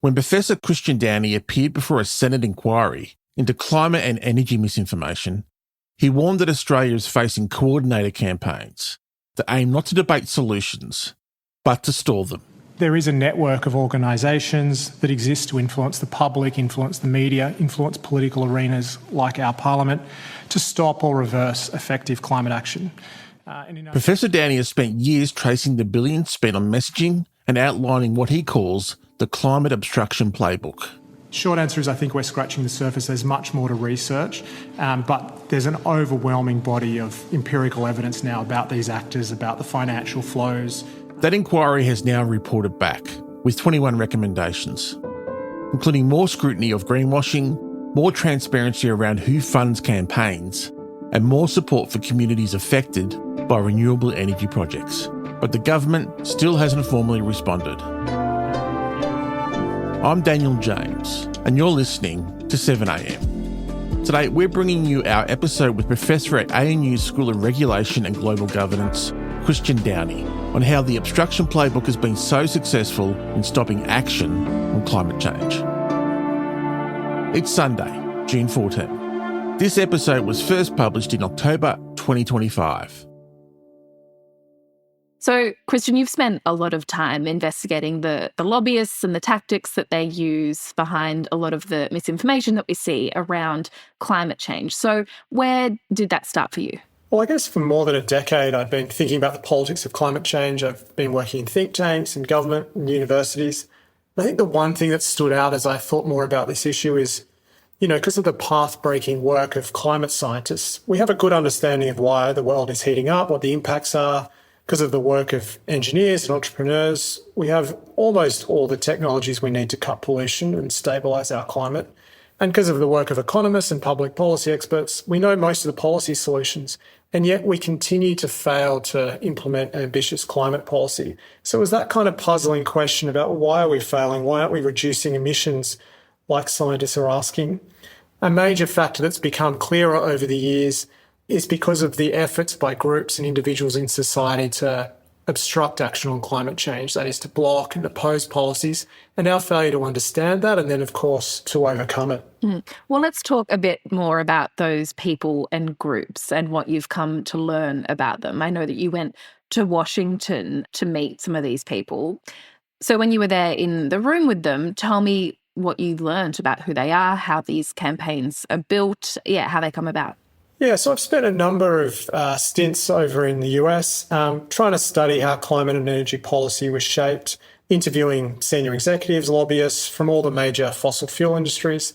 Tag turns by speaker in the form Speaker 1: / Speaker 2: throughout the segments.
Speaker 1: when Professor Christian Downie appeared before a Senate inquiry into climate and energy misinformation, he warned that Australia is facing coordinated campaigns that aim not to debate solutions, but to stall them.
Speaker 2: There is a network of organisations that exist to influence the public, influence the media, influence political arenas like our parliament to stop or reverse effective climate action.
Speaker 1: Professor Downie has spent years tracing the billions spent on messaging and outlining what he calls the climate obstruction playbook.
Speaker 2: Short answer is I think we're scratching the surface. There's much more to research, but there's an overwhelming body of empirical evidence now about these actors, about the financial flows.
Speaker 1: That inquiry has now reported back with 21 recommendations, including more scrutiny of greenwashing, more transparency around who funds campaigns, and more support for communities affected by renewable energy projects. But the government still hasn't formally responded. I'm Daniel James, and you're listening to 7am. Today, we're bringing you our episode with Professor at ANU's School of Regulation and Global Governance, Christian Downie, on how the obstruction playbook has been so successful in stopping action on climate change. It's Sunday, June 14. This episode was first published in October 2025.
Speaker 3: So, Christian, you've spent a lot of time investigating the lobbyists and the tactics that they use behind a lot of the misinformation that we see around climate change. So where did that start for you?
Speaker 4: Well, I guess for more than a decade, I've been thinking about the politics of climate change. I've been working in think tanks and government and universities. I think the one thing that stood out as I thought more about this issue is, because of the path-breaking work of climate scientists, we have a good understanding of why the world is heating up, what the impacts are. Because of the work of engineers and entrepreneurs, we have almost all the technologies we need to cut pollution and stabilise our climate. And because of the work of economists and public policy experts, we know most of the policy solutions. And yet we continue to fail to implement ambitious climate policy. So it was that kind of puzzling question about why are we failing? Why aren't we reducing emissions like scientists are asking? A major factor that's become clearer over the years is because of the efforts by groups and individuals in society to obstruct action on climate change, that is to block and oppose policies, and our failure to understand that and then, of course, to overcome it.
Speaker 3: Well, let's talk a bit more about those people and groups and what you've come to learn about them. I know that you went to Washington to meet some of these people. So when you were there in the room with them, tell me what you learned about who they are, how these campaigns are built, how they come about.
Speaker 4: Yeah, so I've spent a number of stints over in the US trying to study how climate and energy policy was shaped, interviewing senior executives, lobbyists from all the major fossil fuel industries.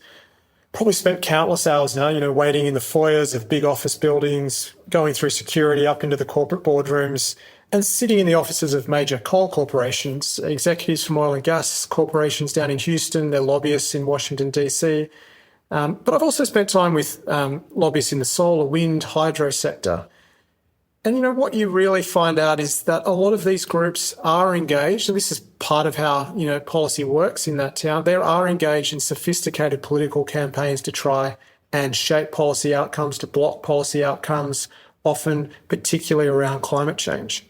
Speaker 4: Probably spent countless hours now, waiting in the foyers of big office buildings, going through security up into the corporate boardrooms, and sitting in the offices of major coal corporations, executives from oil and gas corporations down in Houston, their lobbyists in Washington, DC. But I've also spent time with lobbyists in the solar, wind, hydro sector. And, what you really find out is that a lot of these groups are engaged, and this is part of how, policy works in that town. They are engaged in sophisticated political campaigns to try and shape policy outcomes, to block policy outcomes, often particularly around climate change.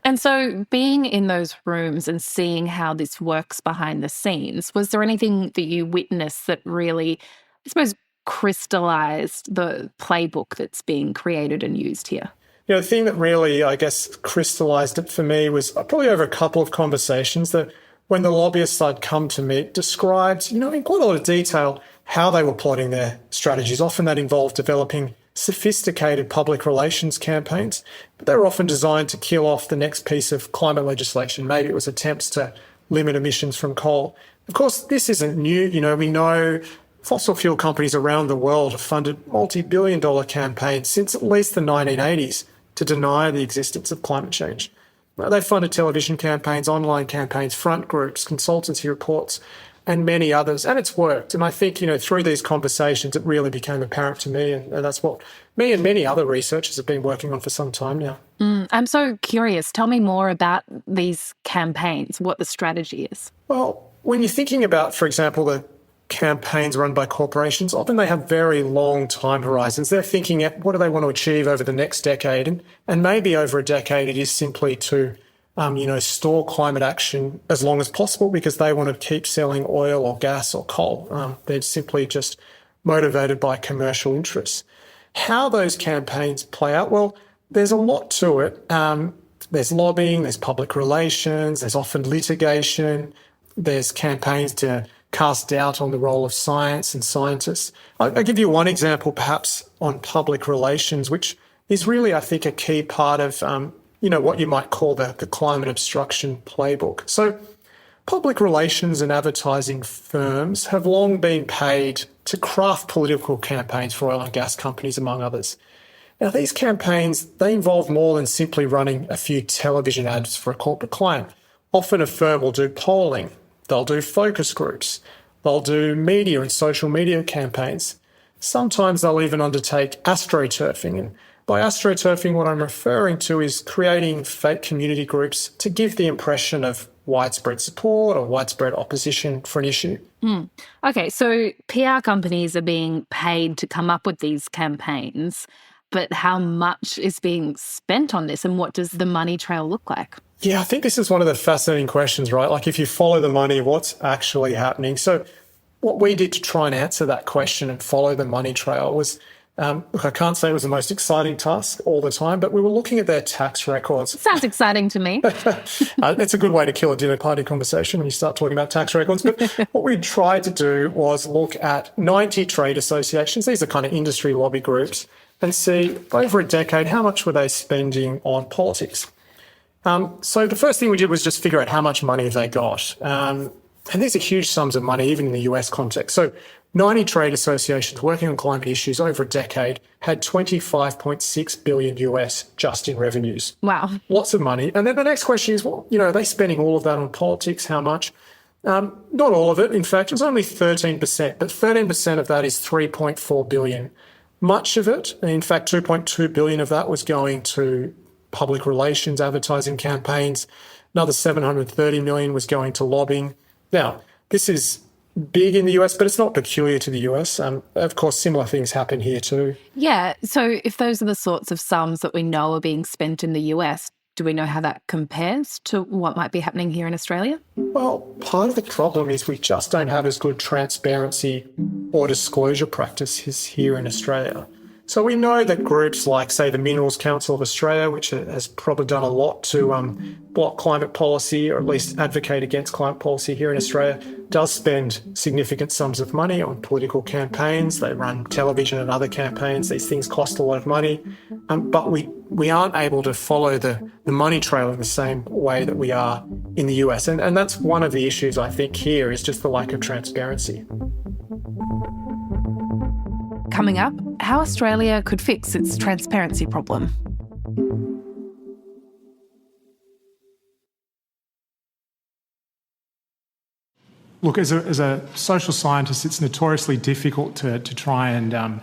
Speaker 3: And so being in those rooms and seeing how this works behind the scenes, was there anything that you witnessed that really, I suppose, crystallised the playbook that's being created and used here?
Speaker 4: The thing that really, I guess, crystallised it for me was probably over a couple of conversations that when the lobbyists I'd come to meet described, in quite a lot of detail, how they were plotting their strategies. Often that involved developing sophisticated public relations campaigns, but they were often designed to kill off the next piece of climate legislation. Maybe it was attempts to limit emissions from coal. Of course, this isn't new. We know fossil fuel companies around the world have funded multi-billion-dollar campaigns since at least the 1980s to deny the existence of climate change. They've funded television campaigns, online campaigns, front groups, consultancy reports, and many others, and it's worked. And I think, through these conversations, it really became apparent to me, and that's what me and many other researchers have been working on for some time now.
Speaker 3: I'm so curious. Tell me more about these campaigns, what the strategy is.
Speaker 4: Well, when you're thinking about, for example, the campaigns run by corporations, often they have very long time horizons. They're thinking at what do they want to achieve over the next decade, and maybe over a decade it is simply to store climate action as long as possible because they want to keep selling oil or gas or coal. They're simply just motivated by commercial interests. How those campaigns play out, well, there's a lot to it. There's lobbying, there's public relations, there's often litigation, there's campaigns to cast doubt on the role of science and scientists. I'll give you one example, perhaps, on public relations, which is really, I think, a key part of, what you might call the climate obstruction playbook. So public relations and advertising firms have long been paid to craft political campaigns for oil and gas companies, among others. Now, these campaigns, they involve more than simply running a few television ads for a corporate client. Often a firm will do polling, they'll do focus groups, they'll do media and social media campaigns. Sometimes they'll even undertake astroturfing. And by astroturfing, what I'm referring to is creating fake community groups to give the impression of widespread support or widespread opposition for an issue.
Speaker 3: Okay, so PR companies are being paid to come up with these campaigns, but how much is being spent on this and what does the money trail look like?
Speaker 4: Yeah, I think this is one of the fascinating questions, right? Like if you follow the money, what's actually happening? So what we did to try and answer that question and follow the money trail was, look, I can't say it was the most exciting task all the time, but we were looking at their tax records.
Speaker 3: Sounds exciting to me.
Speaker 4: It's a good way to kill a dinner party conversation when you start talking about tax records. But what we tried to do was look at 90 trade associations. These are kind of industry lobby groups, and see over a decade, how much were they spending on politics? So the first thing we did was just figure out how much money they got. And these are huge sums of money, even in the US context. So 90 trade associations working on climate issues over a decade had 25.6 billion US just in revenues.
Speaker 3: Wow.
Speaker 4: Lots of money. And then the next question is, well, are they spending all of that on politics? How much? Not all of it. In fact, it was only 13%, but 13% of that is 3.4 billion. Much of it, in fact, 2.2 billion of that was going to public relations, advertising campaigns. Another 730 million was going to lobbying. Now, this is big in the US, but it's not peculiar to the US. Of course, similar things happen here too.
Speaker 3: Yeah. So if those are the sorts of sums that we know are being spent in the US, do we know how that compares to what might be happening here in Australia?
Speaker 4: Well, part of the problem is we just don't have as good transparency or disclosure practices here in Australia. So we know that groups like, say, the Minerals Council of Australia, which has probably done a lot to block climate policy or at least advocate against climate policy here in Australia, does spend significant sums of money on political campaigns. They run television and other campaigns. These things cost a lot of money. But we aren't able to follow the money trail in the same way that we are in the US. And that's one of the issues, I think, here is just the lack of transparency.
Speaker 3: Coming up, how Australia could fix its transparency problem.
Speaker 2: Look, as a social scientist, it's notoriously difficult to try and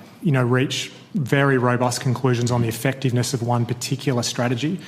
Speaker 2: reach very robust conclusions on the effectiveness of one particular strategy.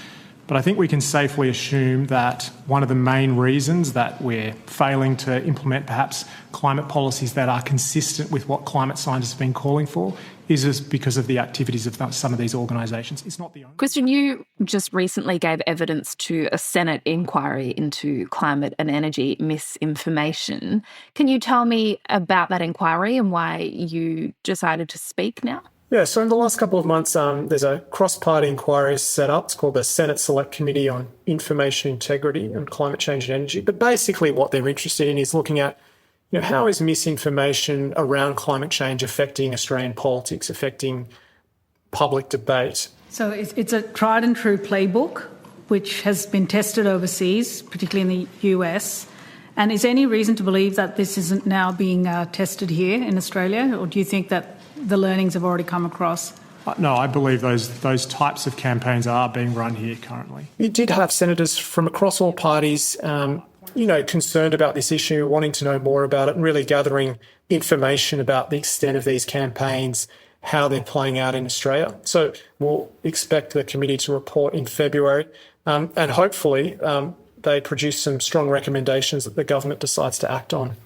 Speaker 2: But I think we can safely assume that one of the main reasons that we're failing to implement perhaps climate policies that are consistent with what climate scientists have been calling for is because of the activities of some of these organisations. It's not the only.
Speaker 3: Christian, you just recently gave evidence to a Senate inquiry into climate and energy misinformation. Can you tell me about that inquiry and why you decided to speak now?
Speaker 4: Yeah, so in the last couple of months, there's a cross-party inquiry set up. It's called the Senate Select Committee on Information Integrity and Climate Change and Energy. But basically what they're interested in is looking at, how is misinformation around climate change affecting Australian politics, affecting public debate?
Speaker 5: So it's a tried and true playbook, which has been tested overseas, particularly in the US. And is there any reason to believe that this isn't now being tested here in Australia? Or do you think that the learnings have already come across?
Speaker 2: No, I believe those types of campaigns are being run here currently.
Speaker 4: You did have senators from across all parties, concerned about this issue, wanting to know more about it and really gathering information about the extent of these campaigns, how they're playing out in Australia. So we'll expect the committee to report in February and hopefully they produce some strong recommendations that the government decides to act on.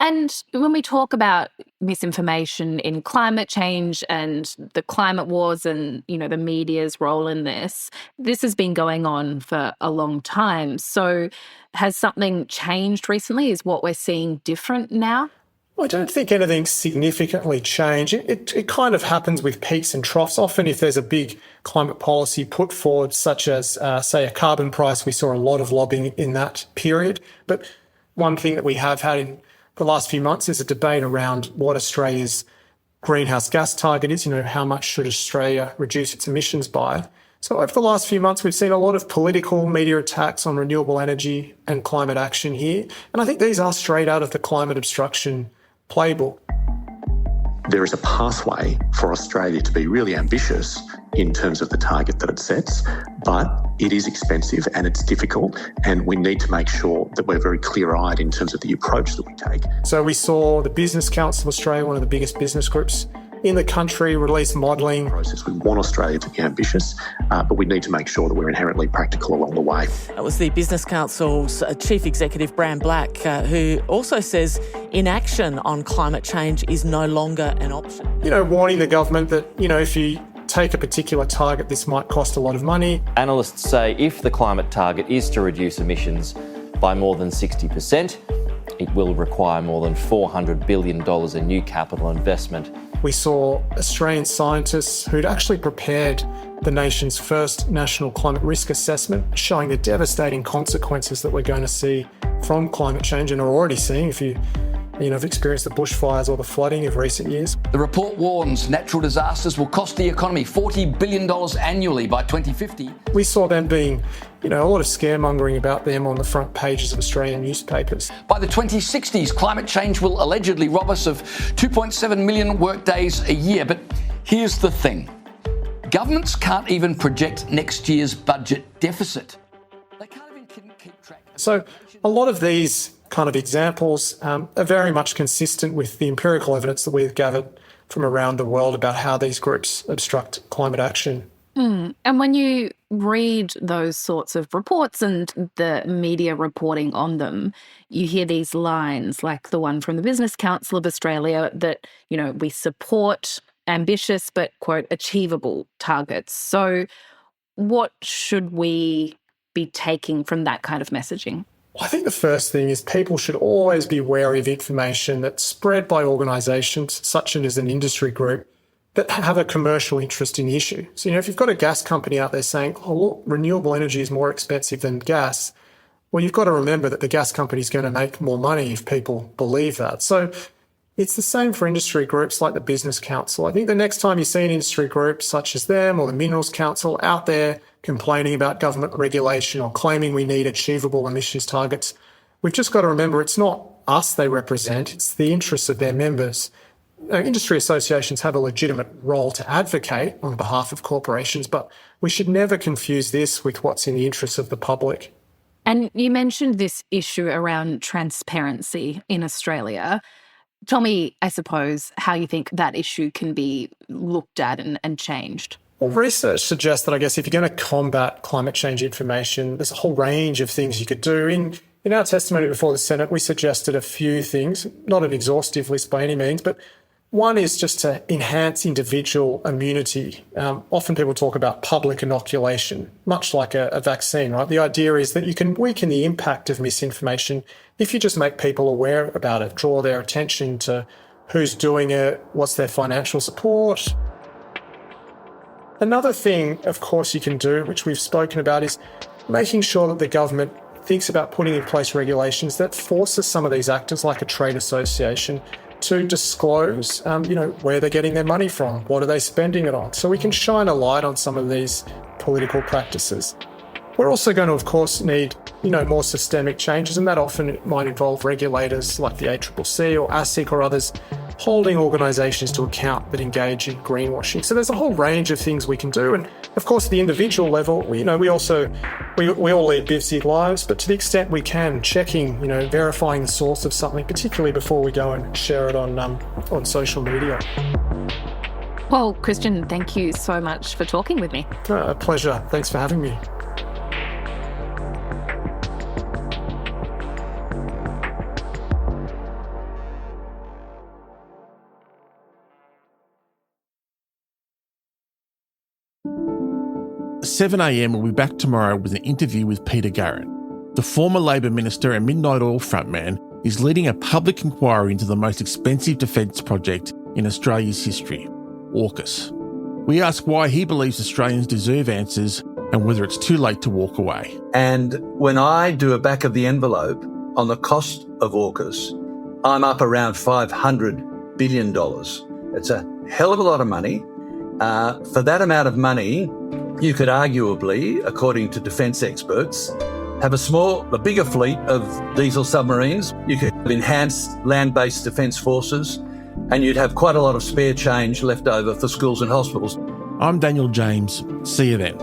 Speaker 3: And when we talk about misinformation in climate change and the climate wars and, the media's role in this. This has been going on for a long time. So has something changed recently? Is what we're seeing different now?
Speaker 4: I don't think anything's significantly changed. It kind of happens with peaks and troughs. Often if there's a big climate policy put forward, such as, say, a carbon price, we saw a lot of lobbying in that period. But one thing that we have had in the last few months is a debate around what Australia's greenhouse gas target is. How much should Australia reduce its emissions by? So over the last few months, we've seen a lot of political media attacks on renewable energy and climate action here. And I think these are straight out of the climate obstruction playbook.
Speaker 6: There is a pathway for Australia to be really ambitious in terms of the target that it sets, but it is expensive and it's difficult, and we need to make sure that we're very clear-eyed in terms of the approach that we take.
Speaker 4: So we saw the Business Council of Australia, one of the biggest business groups in the country, release modelling.
Speaker 6: We want Australia to be ambitious, but we need to make sure that we're inherently practical along the way.
Speaker 7: That was the Business Council's Chief Executive, Bram Black, who also says inaction on climate change is no longer an option.
Speaker 4: Warning the government that, if you take a particular target, this might cost a lot of money.
Speaker 8: Analysts say if the climate target is to reduce emissions by more than 60%, it will require more than $400 billion in new capital investment.
Speaker 4: We saw Australian scientists who'd actually prepared the nation's first national climate risk assessment, showing the devastating consequences that we're going to see from climate change and are already seeing if you have experienced the bushfires or the flooding of recent years.
Speaker 9: The report warns natural disasters will cost the economy $40 billion annually by 2050.
Speaker 4: We saw them being, a lot of scaremongering about them on the front pages of Australian newspapers.
Speaker 9: By the 2060s, climate change will allegedly rob us of 2.7 million workdays a year. But here's the thing. Governments can't even project next year's budget deficit. They can't even keep track.
Speaker 4: So a lot of these kind of examples are very much consistent with the empirical evidence that we've gathered from around the world about how these groups obstruct climate action.
Speaker 3: And when you read those sorts of reports and the media reporting on them, you hear these lines like the one from the Business Council of Australia that, we support ambitious but, quote, achievable targets. So what should we be taking from that kind of messaging?
Speaker 4: I think the first thing is people should always be wary of information that's spread by organisations such as an industry group that have a commercial interest in the issue. So, if you've got a gas company out there saying, oh, look, renewable energy is more expensive than gas, well, you've got to remember that the gas company is going to make more money if people believe that. So it's the same for industry groups like the Business Council. I think the next time you see an industry group such as them or the Minerals Council out there complaining about government regulation or claiming we need achievable emissions targets, we've just got to remember it's not us they represent, it's the interests of their members. Industry associations have a legitimate role to advocate on behalf of corporations, but we should never confuse this with what's in the interests of the public.
Speaker 3: And you mentioned this issue around transparency in Australia. Tell me, I suppose, how you think that issue can be looked at and changed.
Speaker 4: Well, research suggests that, I guess, if you're going to combat climate change information, there's a whole range of things you could do. In our testimony before the Senate, we suggested a few things, not an exhaustive list by any means, but one is just to enhance individual immunity. Often people talk about public inoculation, much like a vaccine, right? The idea is that you can weaken the impact of misinformation if you just make people aware about it, draw their attention to who's doing it, what's their financial support. Another thing, of course, you can do, which we've spoken about, is making sure that the government thinks about putting in place regulations that forces some of these actors, like a trade association, to disclose, where they're getting their money from, what are they spending it on, so we can shine a light on some of these political practices. We're also going to, of course, need, more systemic changes, and that often might involve regulators like the ACCC or ASIC or others holding organisations to account that engage in greenwashing. So there's a whole range of things we can do, and of course, at the individual level, we all lead busy lives, but to the extent we can, checking, verifying the source of something, particularly before we go and share it on social media.
Speaker 3: Well, Christian, thank you so much for talking with me.
Speaker 4: A pleasure. Thanks for having me.
Speaker 1: 7am will be back tomorrow with an interview with Peter Garrett. The former Labor Minister and Midnight Oil frontman is leading a public inquiry into the most expensive defence project in Australia's history, AUKUS. We ask why he believes Australians deserve answers and whether it's too late to walk away.
Speaker 10: And when I do a back of the envelope on the cost of AUKUS, I'm up around $500 billion. It's a hell of a lot of money. For that amount of money, you could arguably, according to defence experts, have a bigger fleet of diesel submarines. You could have enhanced land-based defence forces, and you'd have quite a lot of spare change left over for schools and hospitals.
Speaker 1: I'm Daniel James. See you then.